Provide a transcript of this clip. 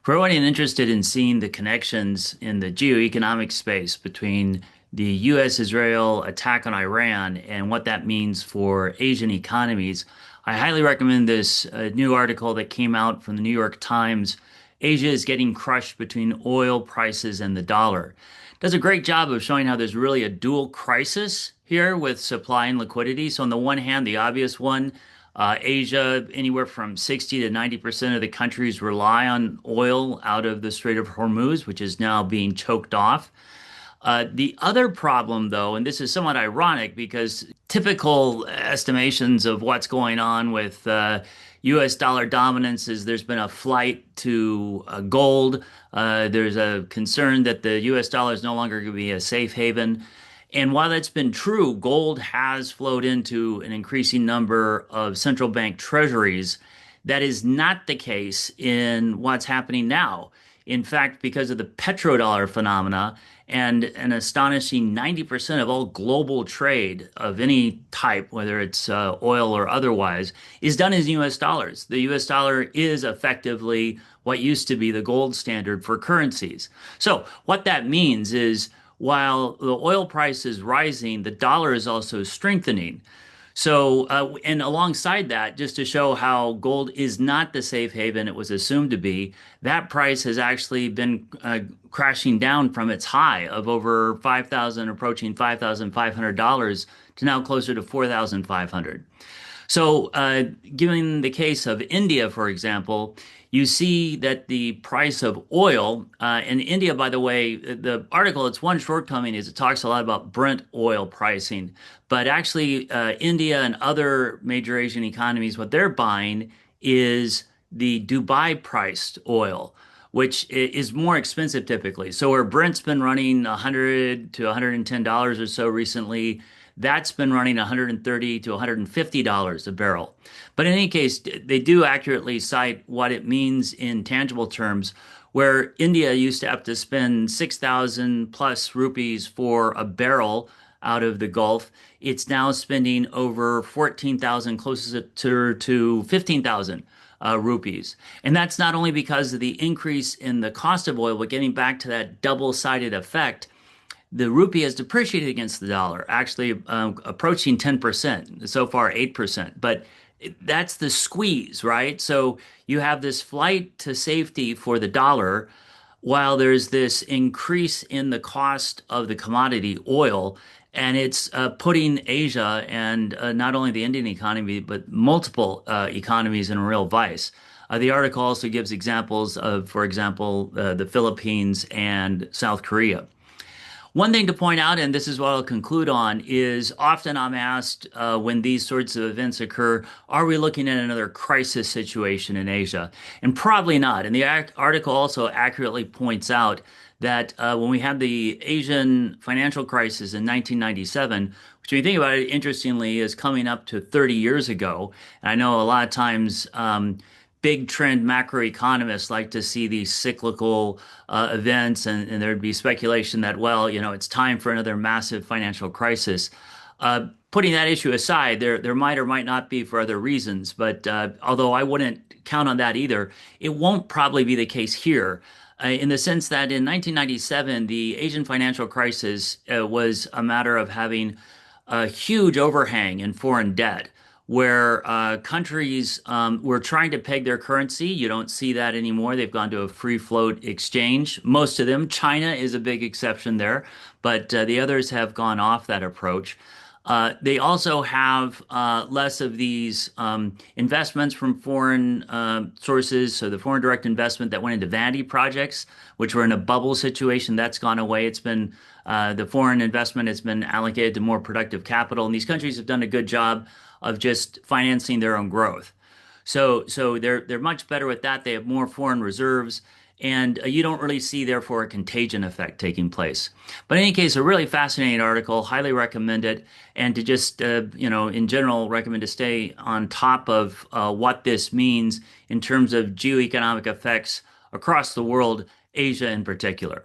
For anyone interested in seeing the connections in the geoeconomic space between the U.S.-Israel attack on Iran and what that means for Asian economies, I highly recommend this new article that came out from the New York Times. Asia is getting crushed between oil prices and the dollar. It does a great job of showing how there's really a dual crisis here with supply and liquidity. So on the one hand, the obvious one, Asia, anywhere from 60 to 90% of the countries rely on oil out of the Strait of Hormuz, which is now being choked off. The other problem, though, and this is somewhat ironic because typical estimations of what's going on with US dollar dominance is there's been a flight to gold. There's a concern that the US dollar is no longer going to be a safe haven. And while that's been true, gold has flowed into an increasing number of central bank treasuries. That is not the case in what's happening now. In fact, because of the petrodollar phenomena and an astonishing 90% of all global trade of any type, whether it's oil or otherwise, is done in US dollars. The US dollar is effectively what used to be the gold standard for currencies. So what that means is while the oil price is rising, the dollar is also strengthening. So, and alongside that, just to show how gold is not the safe haven it was assumed to be, that price has actually been crashing down from its high of over 5,000, approaching $5,500 to now closer to 4,500. So, given the case of India, for example, you see that the price of oil in India, by the way, the article, its one shortcoming is it talks a lot about Brent oil pricing. But actually, India and other major Asian economies, what they're buying is the Dubai priced oil, which is more expensive typically. So where Brent's been running $100 to $110 or so recently, that's been running $130 to $150 a barrel. But in any case, they do accurately cite what it means in tangible terms, where India used to have to spend 6,000 plus rupees for a barrel out of the Gulf. It's now spending over 14,000, closer to 15,000 rupees. And that's not only because of the increase in the cost of oil, but getting back to that double-sided effect, the rupee has depreciated against the dollar, actually approaching 10%, so far 8%. But that's the squeeze, right? So you have this flight to safety for the dollar while there's this increase in the cost of the commodity oil. And it's putting Asia and not only the Indian economy, but multiple economies in a real vice. The article also gives examples of, for example, the Philippines and South Korea. One thing to point out, and this is what I'll conclude on, is often I'm asked when these sorts of events occur, are we looking at another crisis situation in Asia? And probably not. And the article also accurately points out that when we had the Asian financial crisis in 1997, which when you think about it, interestingly, is coming up to 30 years ago. And I know a lot of times big trend macroeconomists like to see these cyclical events, and there'd be speculation that, well, it's time for another massive financial crisis. Putting that issue aside, there might or might not be for other reasons, but although I wouldn't count on that either, it won't probably be the case here. In the sense that in 1997, the Asian financial crisis was a matter of having a huge overhang in foreign debt where countries were trying to peg their currency. You don't see that anymore. They've gone to a free float exchange. Most of them, China is a big exception there, but the others have gone off that approach. They also have less of these investments from foreign sources. So the foreign direct investment that went into vanity projects, which were in a bubble situation, that's gone away. It's been the foreign investment has been allocated to more productive capital, and these countries have done a good job of just financing their own growth. So they're much better with that. They have more foreign reserves, and you don't really see, therefore, a contagion effect taking place. But in any case, a really fascinating article. Highly recommend it, and to just in general, recommend to stay on top of what this means in terms of geoeconomic effects across the world, Asia in particular.